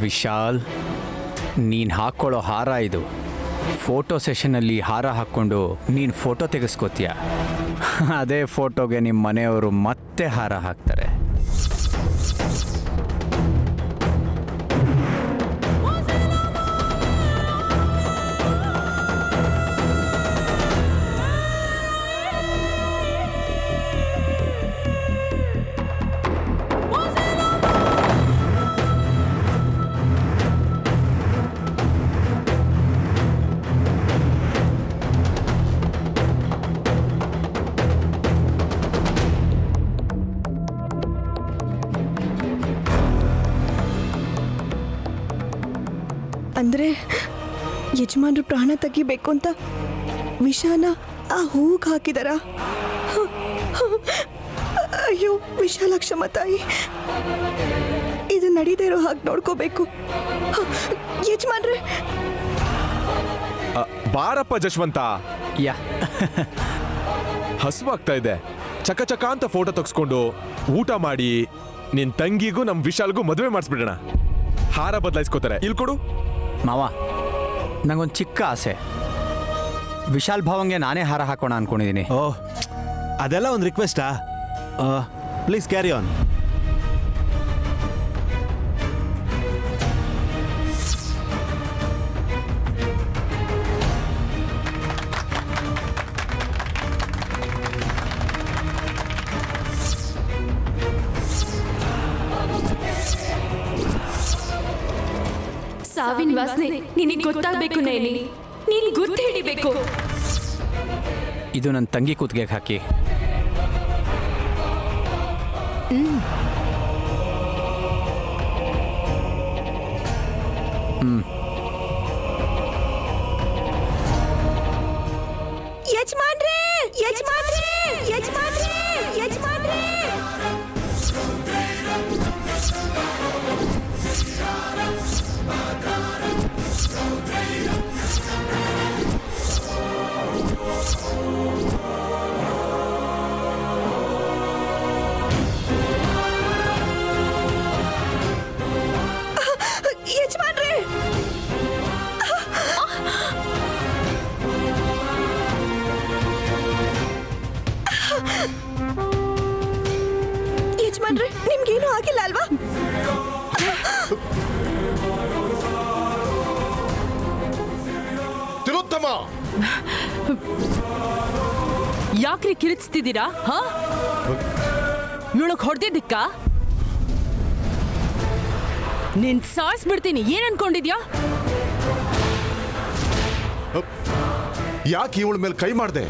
ವಿಶಾಲ್, ನೀನು ಹಾಕ್ಕೊಳ್ಳೋ ಹಾರ ಇದು. ಫೋಟೋ ಸೆಷನಲ್ಲಿ ಹಾರ ಹಾಕ್ಕೊಂಡು ನೀನು ಫೋಟೋ ತೆಗೆಸ್ಕೋತೀಯ. ಅದೇ ಫೋಟೋಗೆ ನಿಮ್ಮ ಮನೆಯವರು ಮತ್ತೆ ಹಾರ ಹಾಕ್ತಾರೆ. ಅಂದ್ರೆ ಯಜಮಾನ್ರು ಪ್ರಾಣ ತೆಗಿಬೇಕು ಅಂತ ವಿಷಾನ ಆ ಹೂಗೆ ಹಾಕಿದಾರ? ಅಯ್ಯೋ ವಿಶಾಲಾಕ್ಷಮ್ಮ ತಾಯಿ, ಇದು ನಡೀದೇ ಇರೋ ಹಾಗೆ ನೋಡ್ಕೋಬೇಕು. ಯಜಮಾನ್ರೆ ಬಾರಪ್ಪ ಜಶ್ವಂತ. ಯಾ ಹಸುವಾಗ್ತಾ ಇದೆ. ಚಕ ಚಕ ಅಂತ ಫೋಟೋ ತೆಗೆಸ್ಕೊಂಡು ಊಟ ಮಾಡಿ ನಿನ್ ತಂಗಿಗೂ ನಮ್ ವಿಶಾಲ್ಗೂ ಮದುವೆ ಮಾಡಿಸ್ಬಿಡೋಣ. ಹಾರ ಬದಲಾಯಿಸ್ಕೋತಾರೆ. ಇಲ್ಲಿ ಕೊಡು ಮಾವ, ನಂಗೊಂದು ಚಿಕ್ಕ ಆಸೆ. ವಿಶಾಲ್ ಭಾವಂಗೆ ನಾನೇ ಹಾರ ಹಾಕೋಣ ಅನ್ಕೊಂಡಿದ್ದೀನಿ. ಓಹ್, ಅದೆಲ್ಲ ಒಂದು ರಿಕ್ವೆಸ್ಟಾ? Please carry on. ಸಾವಿನ ವಾಸನೆ ನಿನಗೆ ಗೊತ್ತಾಗಬೇಕು ನೈನಿ. ನೀನು ಗುರ್ತು ಹಿಡಿಬೇಕು. ಇದು ನನ್ನ ತಂಗಿ ಕೂತ್ಗೆ ಹಾಕಿ. ಯಜಮಾನ್ರೆ ಯಜಮಾನ್ರೆ ಯಜಮಾನ್ರೆ ಯಜಮಾನ್ರೆ ಯಜಮಾನ್ರೆ ಯಜಮಾನ್ರೆ ನಿಮ್ಗೇನು ಆಗಿಲ್ಲ ಅಲ್ವಾ? ತಿಲೋತ್ತಮ, ಯಾಕ್ರಿ ಕಿರಿಚ್ತಿದ್ದೀರಾ? ಇವಳಗ್ ಹೊಡೆದಿದ್ದಕ್ಕ ನೀನ್ ಸಾಯಿಸ್ಬಿಡ್ತೀನಿ. ಏನ್ ಅನ್ಕೊಂಡಿದ್ಯಾ? ಯಾಕೆ ಇವಳ ಮೇಲೆ ಕೈ ಮಾಡ್ದೆ?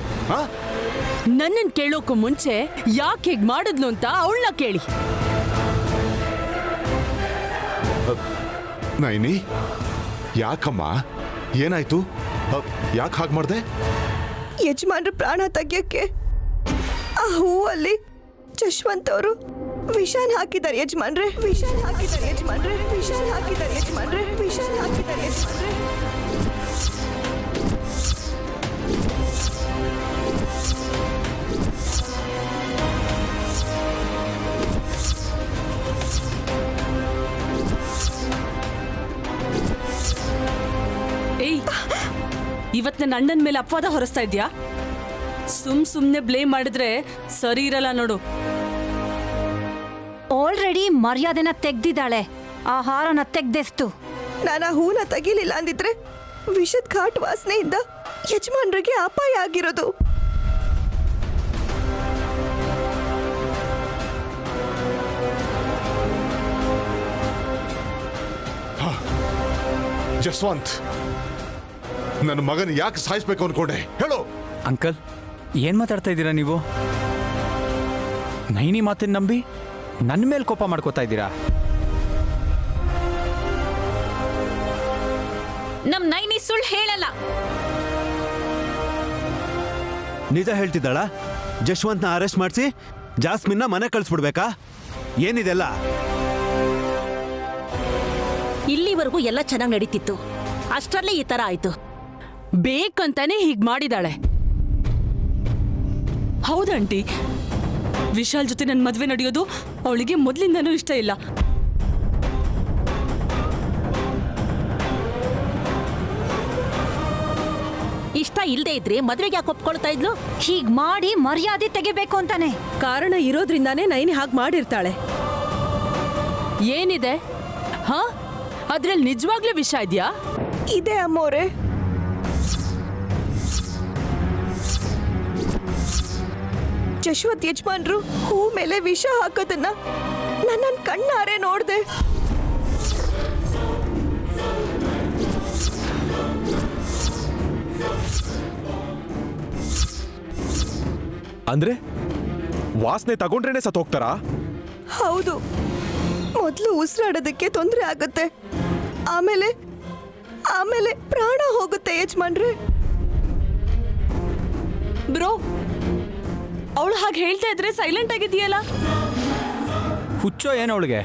ನನ್ನನ್ ಕೇಳೋಕು ಮುಂಚೆ ಯಾಕೆ ಹೀಗ್ ಮಾಡಿದ್ಲು ಅಂತ ಅವಳನ್ನ ಕೇಳಿ. ನೈನಿ, ಯಾಕಮ್ಮ, ಏನಾಯ್ತು? ಯಾಕೆ ಹಾಗೆ ಮಾಡ್ದೆ? ಯಜಮಾನ್ರ ಪ್ರಾಣ ತೆಗಿಯಕ್ಕೆ ಆ ಹೂವಲ್ಲಿ ಜಶ್ವಂತ್ ಅವರು ವಿಷಾನ್ ಹಾಕಿದ್ದಾರೆ ಯಜಮಾನ್ರೆ. ವಿಷಾನ್ ಹಾಕಿದ್ದಾರೆ ಯಜಮಾನ್ರೆ. ವಿಷಾನ್ ಹಾಕಿದ್ದಾರೆ ಯಜಮಾನ್ರೆ. ವಿಷಾನ್ ಹಾಕಿದ್ದಾರೆ ಯಜಮಾನ್ರೆ. ಏಯ್, ಇವತ್ ನನ್ನ ಅಣ್ಣನ ಮೇಲೆ ಅಪವಾದ ಹೊರಸ್ತಾ ಇದ್ಯಾ? ಸುಮ್ನೆ ಬ್ಲೇಮ್ ಮಾಡಿದ್ರೆ ಸರಿ ಇರಲ್ಲ ನೋಡು. ಆಲ್ರೆಡಿ ಮರ್ಯಾದೆನ ತೆಗ್ದಿದ್ದಾಳೆ. ಆ ಹಾರನ ತೆಗ್ದೆಸ್ತು. ನಾನು ಆ ಹೂನ ತೆಗಿಲಿಲ್ಲ ಅಂದಿದ್ರೆ ವಿಷದ ಘಾಟ್ ವಾಸನೆಯಿಂದ ಯಜಮಾನ್ರಿಗೆ ಅಪಾಯ ಆಗಿರೋದು. ಜಸ್ವಂತ್, ನನ್ನ ಮಗನ ಯಾಕೆ ಸಾಯಿಸ್ಬೇಕು ಅನ್ಕೊಂಡೆ ಹೇಳು? ಅಂಕಲ್, ಏನು ಮಾತಾಡ್ತಾ ಇದ್ದೀರಾ ನೀವು? ನೈನಿ ಮಾತಿನ ನಂಬಿ ನನ್ನ ಮೇಲೆ ಕೋಪ ಮಾಡ್ಕೋತಾ ಇದ್ದೀರಾ? ನಮ್ ನೈನಿ ಸುಳ್ಳು ಹೇಳಲ್ಲ. ನಿಜ ಹೇಳ್ತಿದ್ದಾಳ? ಜಶ್ವಂತ್ನ ಅರೆಸ್ಟ್ ಮಾಡಿಸಿ ಜಾಸ್ಮಿನ್ನ ಮನೆ ಕಳಿಸ್ಬಿಡ್ಬೇಕಾ? ಏನಿದೆಲ್ಲ? ಇಲ್ಲಿವರೆಗೂ ಎಲ್ಲ ಚೆನ್ನಾಗಿ ನಡೀತಿತ್ತು, ಅಷ್ಟರಲ್ಲೇ ಈ ತರ ಆಯ್ತು. ಬೇಕಂತಾನೆ ಹೀಗ್ ಮಾಡಿದಾಳೆ. ಹೌದಂಟಿ, ವಿಶಾಲ್ ಜೊತೆ ನನ್ನ ಮದ್ವೆ ನಡೆಯೋದು ಅವಳಿಗೆ ಮೊದಲಿಂದನೂ ಇಷ್ಟ ಇಲ್ಲ. ಇಷ್ಟ ಇಲ್ದೇ ಇದ್ರೆ ಮದ್ವೆಗೆ ಯಾಕೆ ಒಪ್ಕೊಳ್ತಾ ಇದ್ಲು? ಹೀಗ್ ಮಾಡಿ ಮರ್ಯಾದೆ ತೆಗಿಬೇಕು ಅಂತಾನೆ. ಕಾರಣ ಇರೋದ್ರಿಂದಾನೇ ನೈನಿ ಹಾಗೆ ಮಾಡಿರ್ತಾಳೆ. ಏನಿದೆ ಹಾ ಅದ್ರಲ್ಲಿ ನಿಜವಾಗ್ಲೂ ವಿಷ ಇದ್ಯಾ? ಇದೆ ಅಮ್ಮೋರೆ. ಜಶ್ವಂತ್ ಯಜಮಾನ್ರು ಹೂ ಮೇಲೆ ವಿಷ ಹಾಕೋದನ್ನ ನನ್ನ ಕಣ್ಣಾರೆ ನೋಡ್ದೆ. ಅಂದ್ರೆ ವಾಸನೆ ತಗೊಂಡ್ರೇನೆ ಸತ್ ಹೋಗ್ತಾರಾ? ಹೌದು, ಮೊದಲು ಉಸಿರಾಡೋದಕ್ಕೆ ತೊಂದರೆ ಆಗುತ್ತೆ, ಆಮೇಲೆ ಆಮೇಲೆ ಪ್ರಾಣ ಹೋಗುತ್ತೆ ಯಜಮಾನ್ರೆ. ಬ್ರೋ ಅವಳು ಹಾಗೆ ಹೇಳ್ತಾ ಇದ್ರೆ ಸೈಲೆಂಟ್ ಆಗಿದೆಯಲ್ಲ. ಹುಚ್ಚೋ ಏನೋ ಅವಳಿಗೆ.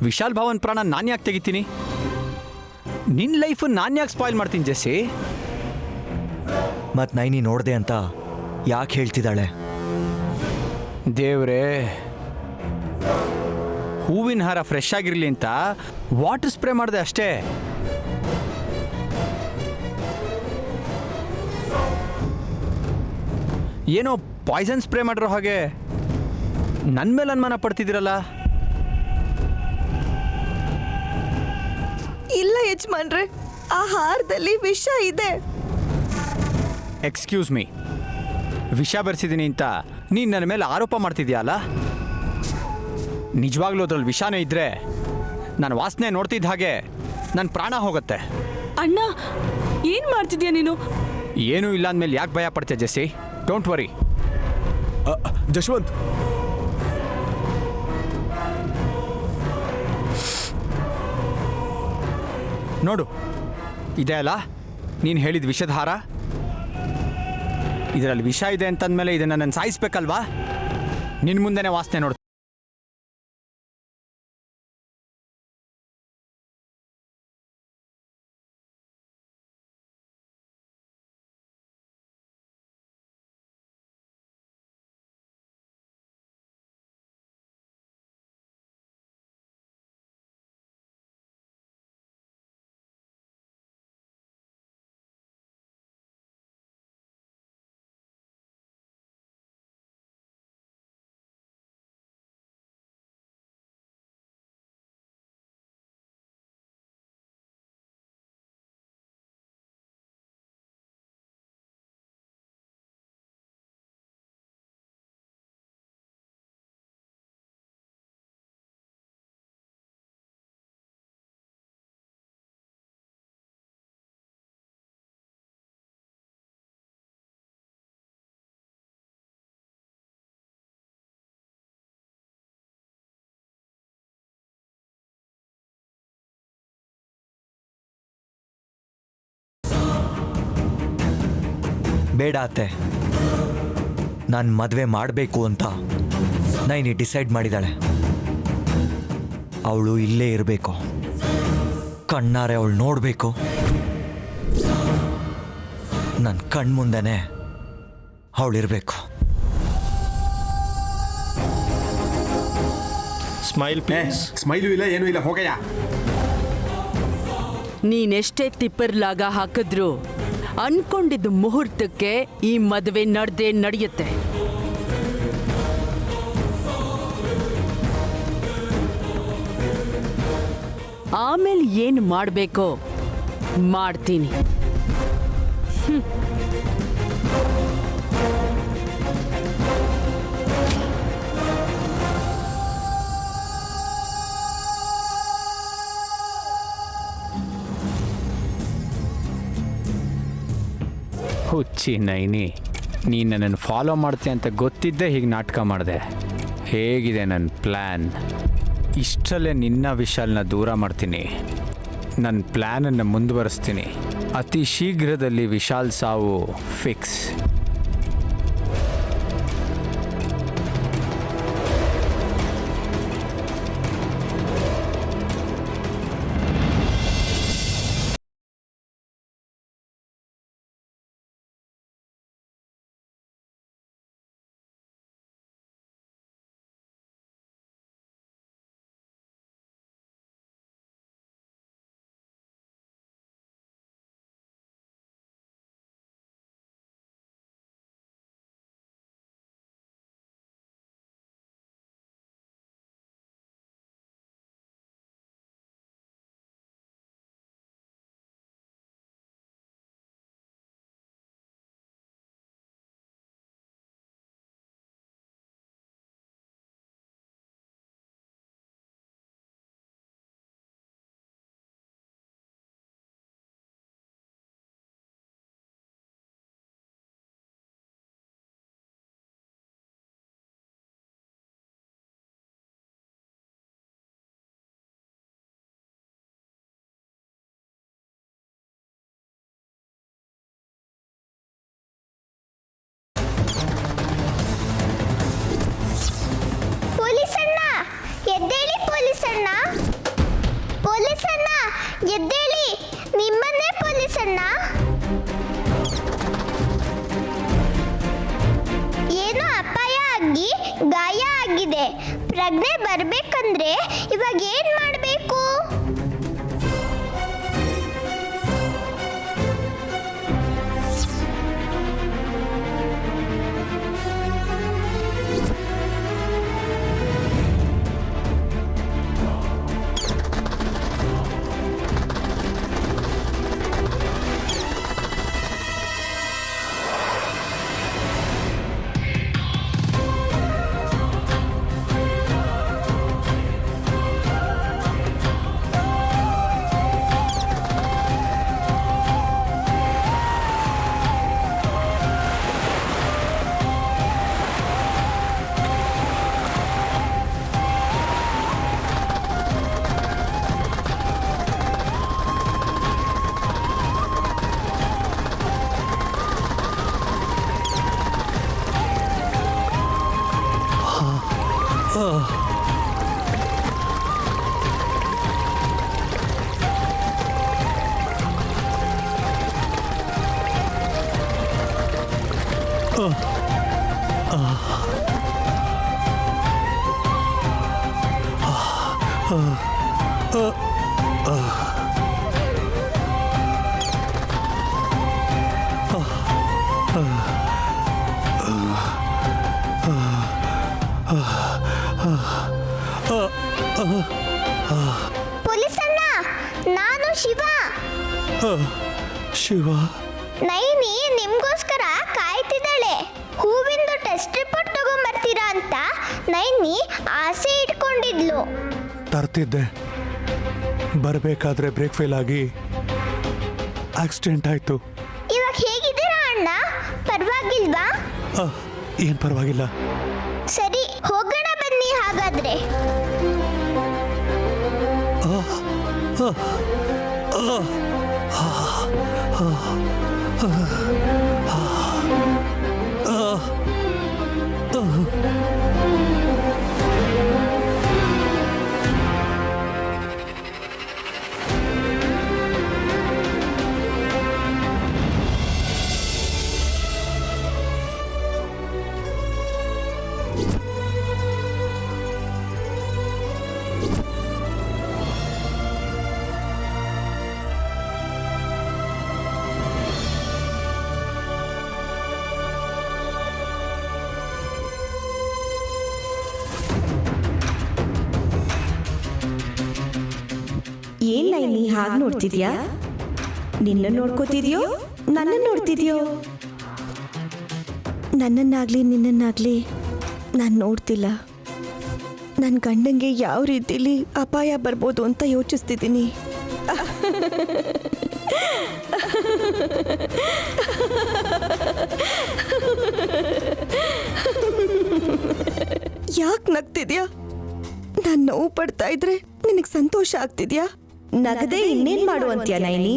ವಿಶಾಲ್ ಭಾವನ್ ಪ್ರಾಣ ನಾನು ಯಾಕೆ ತೆಗಿತೀನಿ? ನಿನ್ನ ಲೈಫ್ ನಾನು ಯಾಕೆ ಸ್ಪಾಯ್ಲ್ ಮಾಡ್ತೀನಿ ಜೆಸ್ಸಿ? ಮತ್ ನೈನಿ ನೋಡ್ದೆ ಅಂತ ಯಾಕೆ ಹೇಳ್ತಿದ್ದಾಳೆ? ದೇವ್ರೇ, ಹೂವಿನ ಹಾರ ಫ್ರೆಶ್ ಆಗಿರಲಿ ಅಂತ ವಾಟರ್ ಸ್ಪ್ರೇ ಮಾಡಿದೆ ಅಷ್ಟೇ. ಏನೋ ಪಾಯ್ಸನ್ ಸ್ಪ್ರೇ ಮಾಡಿರೋ ಹಾಗೆ ನನ್ನ ಮೇಲೆ ಅನುಮಾನ ಪಡ್ತಿದ್ದೀರಲ್ಲ. ಇಲ್ಲ ಯಜಮಾನ್ರೆ, ಆ ಹಾರದಲ್ಲಿ ವಿಷ ಇದೆ. ಎಕ್ಸ್ಕ್ಯೂಸ್ ಮೀ, ವಿಷ ಬೆರೆಸಿದ್ದೀನಿ ಅಂತ ನೀನು ನನ್ನ ಮೇಲೆ ಆರೋಪ ಮಾಡ್ತಿದ್ಯಲ್ಲ? ನಿಜವಾಗ್ಲೂ ಅದ್ರಲ್ಲಿ ವಿಷಾನೇ ಇದ್ದರೆ ನಾನು ವಾಸನೆ ನೋಡ್ತಿದ್ದ ಹಾಗೆ ನನ್ನ ಪ್ರಾಣ ಹೋಗುತ್ತೆ. ಅಣ್ಣ ಏನ್ ಮಾಡ್ತಿದ್ಯಾ ನೀನು? ಏನೂ ಇಲ್ಲ ಅಂದಮೇಲೆ ಯಾಕೆ ಭಯ ಪಡ್ತೀಯ ಜೆಸ್ಸಿ? Don't worry. ಜಶ್ವಂತ್, ನೋಡು, ಇದೆ ಅಲ್ಲ ನೀನು ಹೇಳಿದ ವಿಷದ ಹಾರ. ಇದರಲ್ಲಿ ವಿಷ ಇದೆ ಅಂತಂದಮೇಲೆ ಇದನ್ನು ನಾನು ಸಾಯಿಸ್ಬೇಕಲ್ವಾ? ನಿನ್ನ ಮುಂದೆನೇ ವಾಸನೆ ನೋಡು. ಬೇಡ ಅತ್ತೆ, ನಾನು ಮದುವೆ ಮಾಡಬೇಕು ಅಂತ ನೈನಿ ಡಿಸೈಡ್ ಮಾಡಿದಾಳೆ. ಅವಳು ಇಲ್ಲೇ ಇರಬೇಕು, ಕಣ್ಣಾರೆ ಅವಳು ನೋಡಬೇಕು, ನನ್ನ ಕಣ್ಮುಂದೆನೇ ಅವಳಿರಬೇಕು. Smile please. ಸ್ಮೈಲು ಇಲ್ಲ, ಏನೂ ಇಲ್ಲ, ಹೋಗಯ್ಯ. ನೀನೆಷ್ಟೇ ತಿಪ್ಪರ್ಲಾಗ ಹಾಕಿದ್ರು ಅನ್ಕೊಂಡಿದ್ದ ಮುಹೂರ್ತಕ್ಕೆ ಈ ಮದುವೆ ನಡೆದೇ ನಡೆಯುತ್ತೆ. ಆಮೇಲೆ ಏನು ಮಾಡಬೇಕೋ ಮಾಡ್ತೀನಿ. ಹುಚ್ಚಿ ನೈನಿ, ನೀನು ನನ್ನನ್ನು ಫಾಲೋ ಮಾಡ್ತೀಯ ಅಂತ ಗೊತ್ತಿದ್ದೇ ಹೀಗೆ ನಾಟಕ ಮಾಡಿದೆ. ಹೇಗಿದೆ ನನ್ನ ಪ್ಲ್ಯಾನ್? ಇಷ್ಟರಲ್ಲೇ ನಿನ್ನ ವಿಶಾಲ್ನ ದೂರ ಮಾಡ್ತೀನಿ. ನನ್ನ ಪ್ಲ್ಯಾನನ್ನು ಮುಂದುವರಿಸ್ತೀನಿ. ಅತಿ ಶೀಘ್ರದಲ್ಲಿ ವಿಶಾಲ್ ಸಾವು ಫಿಕ್ಸ್. ಗಾಯ ಆಗಿದೆ. ಪ್ರಜ್ಞೆ ಬರ್ಬೇಕಂದ್ರೆ ಇವಾಗ ಏನ್ ಮಾಡ್ಬೇಕು? ಪೊಲೀಸಣ್ಣ, ನಾನು ಶಿವ. ಶಿವ, ನೈನಿ ನಿಮ್ಗೋಸ್ಕರ ಕಾಯ್ತಿದ್ದಾಳೆ. ಹೂವಿಂದು ಟೆಸ್ಟ್ ರಿಪೋರ್ಟ್ ತಗೊಂಬರ್ತೀರಾ ಅಂತ ನೈನಿ ಆಸೆ ಇಟ್ಕೊಂಡಿದ್ಲು. ತರ್ತಿದ್ದೆ. ಬರಬೇಕಾದ್ರೆ ಬ್ರೇಕ್ ಫೇಲ್ ಆಗಿ ಆಕ್ಸಿಡೆಂಟ್ ಆಯ್ತು. ಇವಾಗ ಹೇಗಿದ್ದೀರಾ ಅಣ್ಣ? ಪರವಾಗಿಲ್ವಾ? ಏನ್ ಪರವಾಗಿಲ್ಲ. ಸರಿ, ಹೋಗೋಣ ಬನ್ನಿ ಹಾಗಾದ್ರೆ. ಏನ್ ನೈನಿ ಹಾಗೆ ನೋಡ್ತಿದ್ಯಾ? ನಿನ್ನ ನೋಡ್ಕೋತಿದ್ಯೋ ನನ್ನ ನೋಡ್ತಿದ್ಯೋ? ನನ್ನನ್ನಾಗ್ಲಿ ನಿನ್ನನ್ನಾಗ್ಲಿ ನಾನು ನೋಡ್ತಿಲ್ಲ. ನನ್ನ ಗಂಡಂಗೆ ಯಾವ ರೀತಿಲಿ ಅಪಾಯ ಬರ್ಬೋದು ಅಂತ ಯೋಚಿಸ್ತಿದ್ದೀನಿ. ಯಾಕೆ ನಗ್ತಿದ್ಯಾ? ನಾನು ನೋವು ಪಡ್ತಾ ಇದ್ರೆ ನಿನಗೆ ಸಂತೋಷ ಆಗ್ತಿದ್ಯಾ? ನಗದೆ ಇನ್ನೇನ್ ಮಾಡುವಂತ್ಯ ನೈನಿ?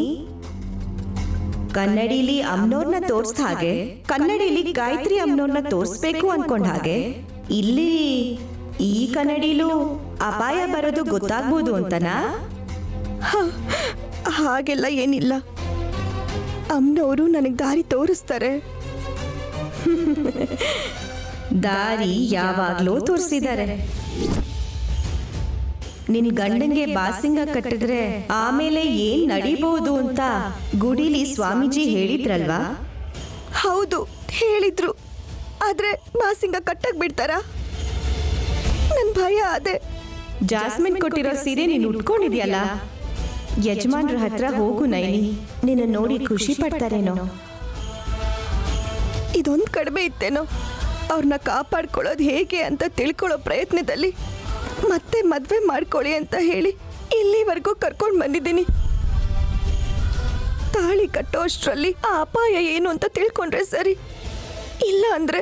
ಕನ್ನಡಿಲಿ ಅಮ್ನೋರ್ನ ತೋರ್ಸ್ದ ಹಾಗೆ ಕನ್ನಡಿಲಿ ಗಾಯತ್ರಿ ಅಮ್ನೋರ್ನ ತೋರಿಸ್ಬೇಕು ಅನ್ಕೊಂಡ ಹಾಗೆ ಇಲ್ಲಿ ಈ ಕನ್ನಡಿಲೂ ಅಪಾಯ ಬರೋದು ಗೊತ್ತಾಗ್ಬೋದು ಅಂತನಾ? ಹಾಗೆಲ್ಲ ಏನಿಲ್ಲ. ಅಮ್ನವರು ನನಗೆ ದಾರಿ ತೋರಿಸ್ತಾರೆ. ದಾರಿ ಯಾವಾಗ್ಲೂ ತೋರಿಸಿದ್ದಾರೆ. ನಿನ್ ಗಂಡಂಗೆ ಬಾಸಿಂಗ ಕಟ್ಟಿದ್ರೆ ಆಮೇಲೆ ಏನ್ ನಡಿಬಹುದು ಅಂತ ಗುಡಿಲಿ ಸ್ವಾಮೀಜಿ ಹೇಳಿದ್ರಲ್ವಾ? ಹೌದು, ಹೇಳಿದ್ರು. ಆದ್ರೆ ಬಾಸಿಂಗ ಕಟ್ಟಕ್ ಬಿಡ್ತಾರ? ನನ್ ಭಯ ಅದೇ. ಜಾಸ್ಮಿನ್ ಕೊಟ್ಟಿರೋ ಸೀರೆ ನೀನು ಉಟ್ಕೊಂಡಿದ್ಯಲ್ಲ, ಯಜಮಾನ್ರ ಹತ್ರ ಹೋಗು ನೈನಿ. ನಿನ್ನ ನೋಡಿ ಖುಷಿ ಪಡ್ತಾರೇನೋ. ಇದೊಂದು ಕಡಿಮೆ ಇತ್ತೇನೋ. ಅವ್ರನ್ನ ಕಾಪಾಡ್ಕೊಳ್ಳೋದು ಹೇಗೆ ಅಂತ ತಿಳ್ಕೊಳ್ಳೋ ಪ್ರಯತ್ನದಲ್ಲಿ ಮತ್ತೆ ಮದ್ವೆ ಮಾಡ್ಕೊಳ್ಳಿ ಅಂತ ಹೇಳಿ ಇಲ್ಲಿವರೆಗೂ ಕರ್ಕೊಂಡು ಬಂದಿದ್ದೀನಿ. ತಾಳಿ ಕಟ್ಟೋ ಅಷ್ಟರಲ್ಲಿ ಆ ಅಪಾಯ ಏನು ಅಂತ ತಿಳ್ಕೊಂಡ್ರೆ ಸರಿ. ಇಲ್ಲ ಅಂದ್ರೆ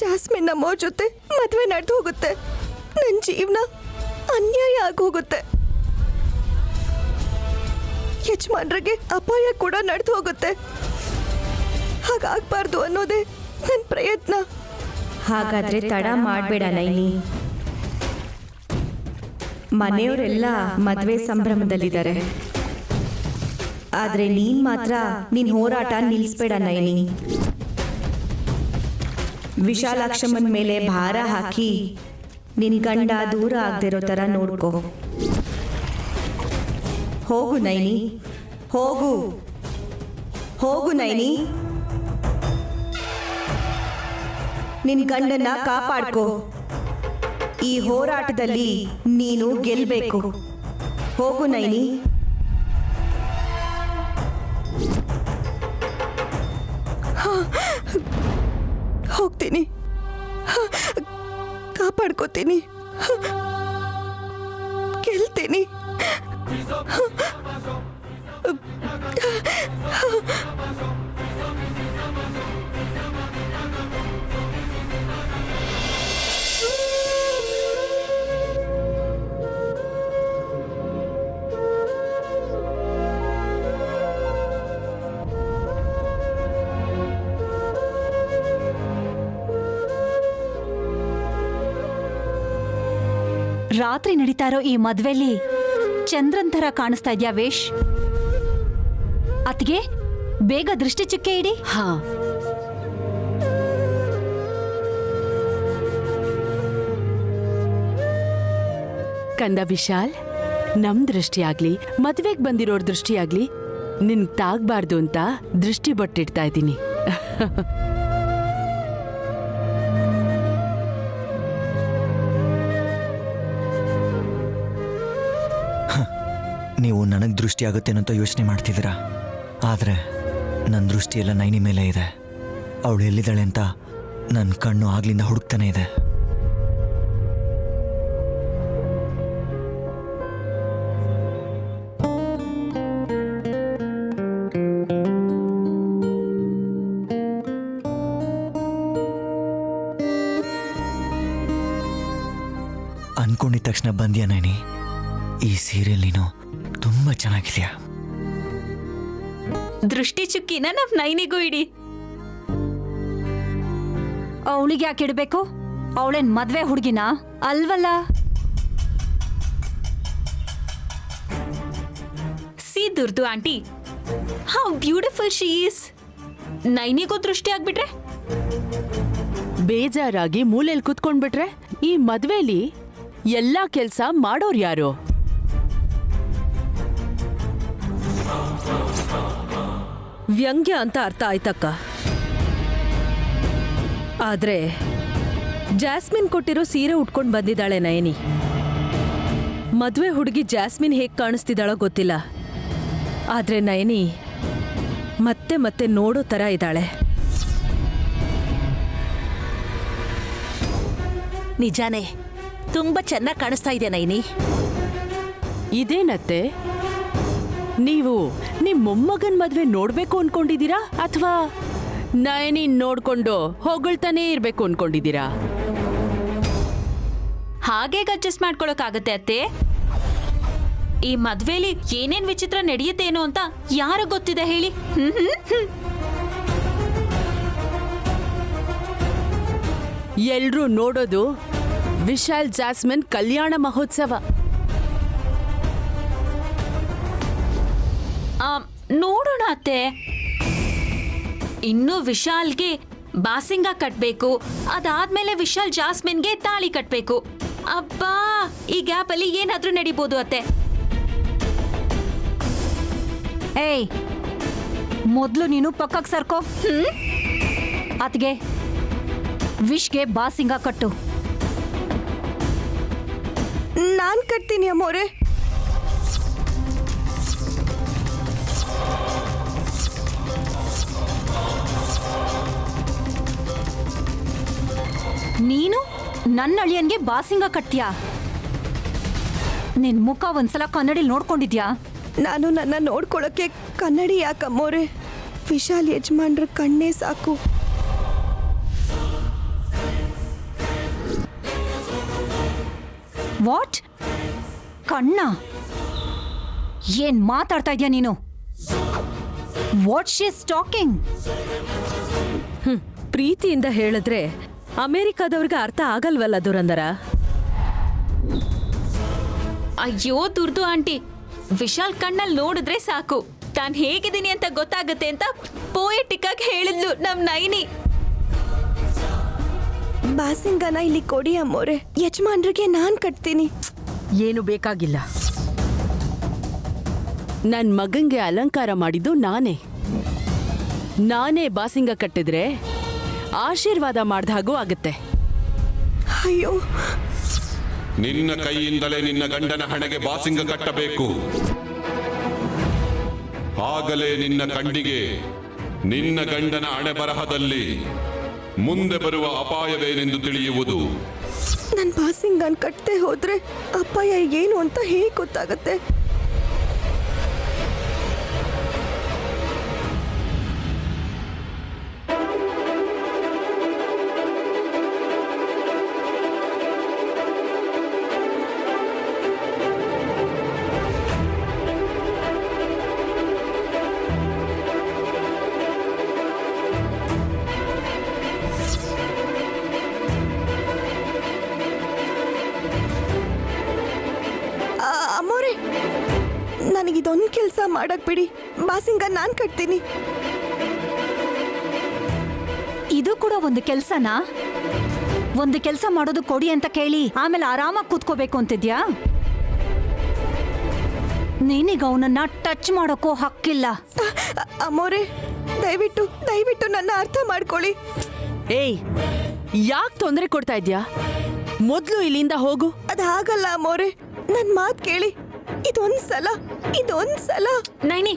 ಜಾಸ್ಮಿನ್ ನಮ್ಮೋ ಜೊತೆ ಮದ್ವೆ ನಡೆದು ಹೋಗುತ್ತೆ. ನನ್ನ ಜೀವನ ಅನ್ಯಾಯ ಆಗೋಗುತ್ತೆ. ಯಜಮಾನ್ರಿಗೆ ಅಪಾಯ ಕೂಡ ನಡೆದು ಹೋಗುತ್ತೆ. ಹಾಗಾಗ್ಬಾರ್ದು ಅನ್ನೋದೇ ನನ್ನ ಪ್ರಯತ್ನ. ಹಾಗಾದ್ರೆ ತಡ ಮಾಡಬೇಡ ನೈನಿ. ಮನೆಯವರೆಲ್ಲ ಮದುವೆ ಸಂಭ್ರಮದಲ್ಲಿದ್ದಾರೆ. ಆದ್ರೆ ನೀನ್ ಮಾತ್ರ ನಿನ್ ಹೋರಾಟ ನಿಲ್ಲಿಸ್ಬೇಡ ನೈನಿ. ವಿಶಾಲಾಕ್ಷಮ್ಮನ ಮೇಲೆ ಭಾರ ಹಾಕಿ ನಿನ್ ಗಂಡ ದೂರ ಆಗದಿರೋ ಥರ ನೋಡ್ಕೋ. ಹೋಗು ನೈನಿ, ಹೋಗು ಹೋಗು ನೈನಿ. ನಿನ್ ಗಂಡನ್ನ ಕಾಪಾಡ್ಕೋ. ಈ ಹೋರಾಟದಲ್ಲಿ ನೀನು ಗೆಲ್ಬೇಕು. ಹೋಗು ನೈನಿ. ಹೋಗ್ತೀನಿ, ಕಾಪಾಡ್ಕೋತೀನಿ, ಗೆಲ್ತೀನಿ. ರಾತ್ರಿ ನಡೀತಾ ಇರೋ ಈ ಮದ್ವೆಲಿ ಚಂದ್ರನ್ ಥರ ಕಾಣಿಸ್ತಾ ಇದ್ಯಾ ವೇಶ್? ಅತ್ಗೆ ಬೇಗ ದೃಷ್ಟಿ ಚುಕ್ಕೆ ಇಡಿ. ಹಾ, ಕಂದ ವಿಶಾಲ್, ನಮ್ ದೃಷ್ಟಿಯಾಗ್ಲಿ ಮದ್ವೆಗ್ ಬಂದಿರೋರ್ ದೃಷ್ಟಿಯಾಗ್ಲಿ ನಿನ್ ತಾಗ್ಬಾರ್ದು ಅಂತ ದೃಷ್ಟಿ ಬೊಟ್ಟಿಡ್ತಾ ಇದ್ದೀನಿ. ನೀವು ನನಗೆ ದೃಷ್ಟಿ ಆಗುತ್ತೇನೋ ಅಂತ ಯೋಚನೆ ಮಾಡ್ತಿದ್ದೀರಾ, ಆದರೆ ನನ್ನ ದೃಷ್ಟಿ ಎಲ್ಲ ನೈನಿ ಮೇಲೆ ಇದೆ. ಅವಳು ಎಲ್ಲಿದ್ದಾಳೆ ಅಂತ ನನ್ನ ಕಣ್ಣು ಆಗ್ಲಿಂದ ಹುಡುಕ್ತಾನೆ ಇದೆ. ಅನ್ಕೊಂಡಿದ ತಕ್ಷಣ ಬಂದ್ಯಾ ನೈನಿ? ಈ ಸೀರಿಯಲ್ ನೀನು ತುಂಬಾ ಚೆನ್ನಾಗಿದ್ಯಾ. ದೃಷ್ಟಿ ಚುಕ್ಕಿನ ನಮ್ ನೈನಿಗೂ ಇಡಿ. ಅವಳಿಗೆ ಯಾಕೆ ಇಡ್ಬೇಕು? ಅವಳೇನ್ ಮದ್ವೆ ಹುಡುಗಿನ ಅಲ್ವಲ್ಲ? ಸಿ ದುರ್ದು aunty, how beautiful she is. ನೈನಿಗೂ ದೃಷ್ಟಿ ಆಗ್ಬಿಟ್ರೆ ಬೇಜಾರಾಗಿ ಮೂಲೆಯಲ್ಲಿ ಕುತ್ಕೊಂಡ್ಬಿಟ್ರೆ ಈ ಮದ್ವೆಲಿ ಎಲ್ಲಾ ಕೆಲ್ಸ ಮಾಡೋರ್ ಯಾರು? ವ್ಯಂಗ್ಯ ಅಂತ ಅರ್ಥ ಆಯ್ತಕ್ಕ. ಆದ್ರೆ ಜಾಸ್ಮಿನ್ ಕೊಟ್ಟಿರೋ ಸೀರೆ ಉಟ್ಕೊಂಡು ಬಂದಿದ್ದಾಳೆ ನಯನಿ. ಮದ್ವೆ ಹುಡುಗಿ ಜಾಸ್ಮಿನ್ ಹೇಗ್ ಕಾಣಿಸ್ತಿದ್ದಾಳೋ ಗೊತ್ತಿಲ್ಲ, ಆದ್ರೆ ನಯನಿ ಮತ್ತೆ ಮತ್ತೆ ನೋಡೋ ತರ ಇದ್ದಾಳೆ. ನಿಜಾನೇ, ತುಂಬಾ ಚೆನ್ನಾಗಿ ಕಾಣಿಸ್ತಾ ಇದೆ ನೈನಿ. ಇದೇನತ್ತೆ, ನೀವು ನಿಮ್ ಮೊಮ್ಮಗನ್ ಮದ್ವೆ ನೋಡ್ಬೇಕು ಅನ್ಕೊಂಡಿದೀರಾ ಅಥವಾ ನಯನಿ ನೋಡ್ಕೊಂಡು ಹೊಗಳ್ತಾನೆ ಇರ್ಬೇಕು ಅನ್ಕೊಂಡಿದೀರಾ? ಹಾಗೆ ಅಡ್ಜಸ್ಟ್ ಮಾಡ್ಕೊಳಕ್ಕಾಗತ್ತೆ ಅತ್ತೆ. ಈ ಮದ್ವೆಲಿ ಏನೇನ್ ವಿಚಿತ್ರ ನಡೆಯುತ್ತೇನೋ ಅಂತ ಯಾರು ಗೊತ್ತಿದೆ ಹೇಳಿ? ಎಲ್ರೂ ನೋಡೋದು ವಿಶಾಲ್ ಜಾಸ್ಮಿನ್ ಕಲ್ಯಾಣ ಮಹೋತ್ಸವ. ನೋಡೋಣ ಅತ್ತೆ. ಇನ್ನು ವಿಶಾಲ್ಗೆ ಬಾಸಿಂಗ ಕಟ್ಬೇಕು, ಅದಾದ್ಮೇಲೆ ವಿಶಾಲ್ ಜಾಸ್ಮಿನ್ಗೆ ತಾಳಿ ಕಟ್ಬೇಕು. ಅಬ್ಬಾ, ಈ ಗ್ಯಾಪ್ ಅಲ್ಲಿ ಏನಾದ್ರೂ ನಡಿಬಹುದು ಅತ್ತೆ. ಏಯ್, ಮೊದ್ಲು ನೀನು ಪಕ್ಕಕ್ಕೆ ಸರ್ಕೋ. ಅತ್ಗೆ ವಿಶ್ಗೆ ಬಾಸಿಂಗ ಕಟ್ಟು. ನಾನ್ ಕಟ್ತೀನಿ ಅಮ್ಮೋರೆ. ನೀನು ನನ್ನ ಅಳಿಯನ್ಗೆ ಬಾಸಿಂಗ ಕಟ್ತೀಯಾ? ನಿನ್ ಮುಖ ಒಂದ್ಸಲ ಕನ್ನಡಿಲಿ ನೋಡ್ಕೊಂಡಿದ್ಯಾ? ನಾನು ನನ್ನ ನೋಡ್ಕೊಳಕ್ಕೆ ಕನ್ನಡಿ ಯಾಕಮ್ಮೋರೆ? ವಿಶಾಲ್ ಯಜಮಾನ್ರ ಕಣ್ಣೇ ಸಾಕು. ವಾಟ್? ಕಣ್ಣ? ಏನ್ ಮಾತಾಡ್ತಾ ಇದ್ಯಾ ನೀನು? What she is talking? ಪ್ರೀತಿಯಿಂದ ಹೇಳಿದ್ರೆ ಅಮೆರಿಕಾದವ್ರಿಗೆ ಅರ್ಥ ಆಗಲ್ವಲ್ಲ ದುರಂದರ. ಅಯ್ಯೋ ದುರ್ದು ಆಂಟಿ, ವಿಶಾಲ್ ಕಣ್ಣಲ್ಲಿ ನೋಡಿದ್ರೆ ಸಾಕು ತಾನ್ ಹೇಗಿದ್ದೀನಿ ಅಂತ ಗೊತ್ತಾಗುತ್ತೆ ಅಂತ ಪೋಯೆಟಿಕ್ ಆಗಿ ಹೇಳಿದ್ಲು ನಮ್ ನೈನಿ. ಬಾಸಿಂಗನ ಇಲ್ಲಿ ಕೊಡಿ ಅಮ್ಮೋರೆ, ಯಜಮಾನ್ರಿಗೆ ನಾನ್ ಕಟ್ತೀನಿ. ಏನು ಬೇಕಾಗಿಲ್ಲ. ನನ್ ಮಗಂಗೆ ಅಲಂಕಾರ ಮಾಡಿದ್ದು ನಾನೇ ಬಾಸಿಂಗ ಕಟ್ಟಿದ್ರೆ ಆಶೀರ್ವಾದ ಮಾಡ್ದ ಹಾಗೂ ಆಗತ್ತೆ. ಅಯ್ಯೋ, ನಿನ್ನ ಕೈಯಿಂದಲೇ ನಿನ್ನ ಗಂಡನ ಹಣೆಗೆ ಬಾಸಿಂಗ ಕಟ್ಟಬೇಕು. ಆಗಲೇ ನಿನ್ನ ಕಣ್ಣಿಗೆ ನಿನ್ನ ಗಂಡನ ಹಣೆ ಬರಹದಲ್ಲಿ ಮುಂದೆ ಬರುವ ಅಪಾಯವೇನೆಂದು ತಿಳಿಯುವುದು. ನನ್ ಬಾಸಿಂಗನ್ ಕಟ್ಟದೆ ಹೋದ್ರೆ ಅಪಾಯ ಏನು ಅಂತ ಹೇಗೆ ಗೊತ್ತಾಗತ್ತೆ? ಅಮ್ಮೋರೆ, ನನಗಿದೊಂದು ಕೆಲಸ ಮಾಡಕ್ ಬಿಡಿ. ಬಾಸಿಂಗ ನಾನ್ ಕಟ್ತೀನಿ. ಇದು ಕೂಡ ಒಂದು ಕೆಲ್ಸನಾ? ಒಂದು ಕೆಲಸ ಮಾಡೋದು ಕೊಡಿ ಅಂತ ಕೇಳಿ ಆಮೇಲೆ ಆರಾಮಾಗಿ ಕೂತ್ಕೋಬೇಕು ಅಂತಿದ್ಯಾ? ನೀನೀಗ ಅವನನ್ನ ಟಚ್ ಮಾಡೋಕ್ಕೂ ಹಕ್ಕಿಲ್ಲ. ಅಮ್ಮೋರೆ, ದಯವಿಟ್ಟು ನನ್ನ ಅರ್ಥ ಮಾಡ್ಕೊಳ್ಳಿ. ಏಯ್, ಯಾಕೆ ತೊಂದರೆ ಕೊಡ್ತಾ ಇದ್ಯಾ? ಮೊದ್ಲು ಇಲ್ಲಿಂದ ಹೋಗು. ಅದಾಗಲ್ಲ ಅಮ್ಮೋರೆ, ನನ್ ಮಾತ್ ಕೇಳಿ. ಇದೊಂದ್ಸಲ ನೈನಿ,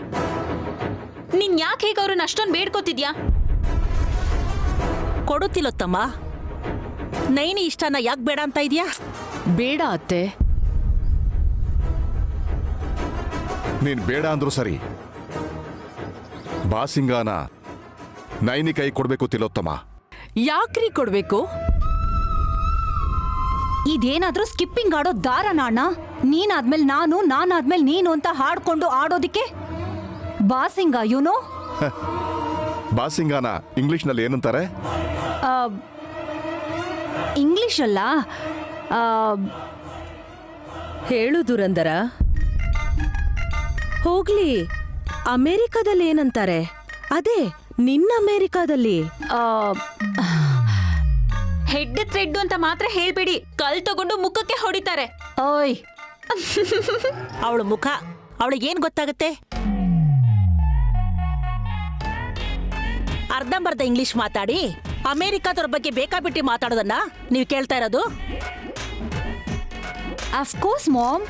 ನೀನ್ ಯಾಕೆ ಹೇಗೆ ಅವ್ರನ್ನ ಅಷ್ಟೊಂದು ಬೇಡ್ಕೋತಿದ್ಯಾ? ಕೊಡುತ್ತಿಲ್ಲೊತ್ತಮ್ಮ. ನೈನಿ ಇಷ್ಟನ ಯಾಕೆ ಬೇಡ ಅಂತ ಇದೆಯಾ? ಬೇಡ ಅತ್ತೆ. ನೀನ್ ಬೇಡ ಅಂದ್ರು ಸರಿ, ಬಾಸಿಂಗಾನ ನೈನಿ ಕೈ ಕೊಡ್ಬೇಕು ತಿಲೋತ್ತಮ. ಯಾಕ್ರಿ ಕೊಡ್ಬೇಕು? ಇದೇನಾದ್ರೂ ಸ್ಕಿಪ್ಪಿಂಗ್ ಆಡೋ ದಾರನ ಅಣ್ಣ? ನೀನಾದ್ಮೇಲೆ ನಾನಾದ್ಮೇಲೆ ನೀನು ಅಂತ ಹಾಡ್ಕೊಂಡು ಆಡೋದಿಕ್ಕೆ ಬಾಸಿಂಗ ಯುನೋ? ಬಾಸಿಂಗಾನ ಇಂಗ್ಲಿಷ್ನಲ್ಲಿ ಏನಂತಾರೆ? ಇಂಗ್ಲಿಷ್ ಅಲ್ಲ, ಹೇಳು ದುರಂದರ. ಹೋಗ್ಲಿ, ಅಮೇರಿಕಾದಲ್ಲಿ ಏನಂತಾರೆ? ಅದೇ ನಿನ್ನ ಅಮೇರಿಕಾದಲ್ಲಿ. ಹೆಡ್ ಥ್ರೆಡ್ ಅಂತ ಮಾತ್ರ ಹೇಳ್ಬೇಡಿ, ಕಲ್ ತಗೊಂಡು ಮುಖಕ್ಕೆ ಹೊಡಿತಾರೆ. ಓಯ್, ಅವಳ ಮುಖ, ಅವಳಿಗೇನ್ ಗೊತ್ತಾಗತ್ತೆ? ಅರ್ಧಂಬರ್ಧ ಇಂಗ್ಲಿಷ್ ಮಾತಾಡಿ ಅಮೇರಿಕಾದವ್ರ ಬಗ್ಗೆ ಬೇಕಾಬಿಟ್ಟಿ ಮಾತಾಡೋದನ್ನ ನೀವು ಕೇಳ್ತಾ ಇರೋದು? ಅಫ್ಕೋರ್ಸ್ ಮಾಮ್,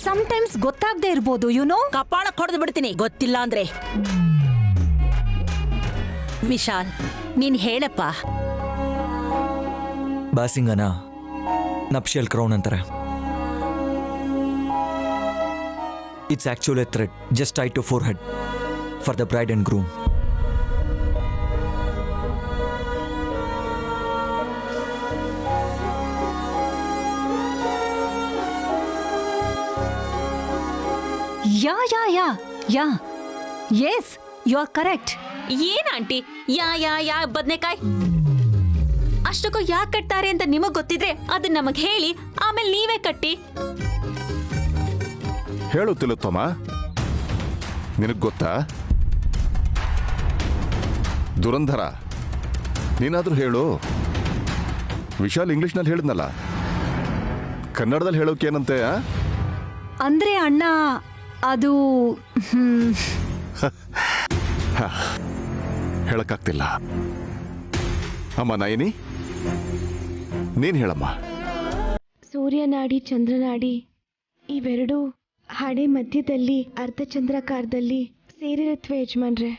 ಸಮ್ಟೈಮ್ಸ್ ಗೊತ್ತಾಗದೆ ಇರ್ಬೋದು ಯುನೋ. ಕಪಾಳ ಹೊಡೆದು ಬಿಡ್ತೀನಿ ಗೊತ್ತಿಲ್ಲ ಅಂದ್ರೆ. ವಿಶಾಲ್, ನೀನ್ ಹೇಳಪ್ಪ. ಬಾಸಿಂಗನ ನಪ್ಶಿಯಲ್ ಕ್ರೌನ್ ಅಂತಾರೆ. It's actually a thread just tied to forehead for the bride and groom. Yeah yes, you are correct. ಏನ್ ಆಂಟಿ ಯಾ ಬದ್ನೆಕಾಯ್? ಅಷ್ಟಕ್ಕೂ ಯಾಕೆ ಕಟ್ತಾರೆ ಅಂತ ನಿಮಗ್ ಗೊತ್ತಿದ್ರೆ ಅದನ್ನ ನಮಗ್ ಹೇಳಿ, ಆಮೇಲೆ ನೀವೇ ಕಟ್ಟಿ. ಹೇಳು ತಿಲೋತ್ತಮ, ನಿನಗ್ ಗೊತ್ತಾ? ದುರಂಧರ, ನೀನಾದ್ರೂ ಹೇಳು. ವಿಶಾಲ್ ಇಂಗ್ಲಿಷ್ನಲ್ಲಿ ಹೇಳಿದ್ನಲ್ಲ, ಕನ್ನಡದಲ್ಲಿ ಹೇಳೋಕೇನಂತೆ? ಅಂದ್ರೆ ಅಣ್ಣ, ಅದು ಹೇಳಕ್ಕಾಗ್ತಿಲ್ಲ. ಅಮ್ಮ ನಯನಿ, ನೀನ್ ಹೇಳಮ್ಮ. ಸೂರ್ಯನಾಡಿ ಚಂದ್ರನಾಡಿ ಇವೆರಡೂ ಹಣೆ ಮಧ್ಯದಲ್ಲಿ ಅರ್ಧಚಂದ್ರಾಕಾರದಲ್ಲಿ ಸೇರಿರುತ್ತವೆ ಯಜಮಾನ್ರೆ.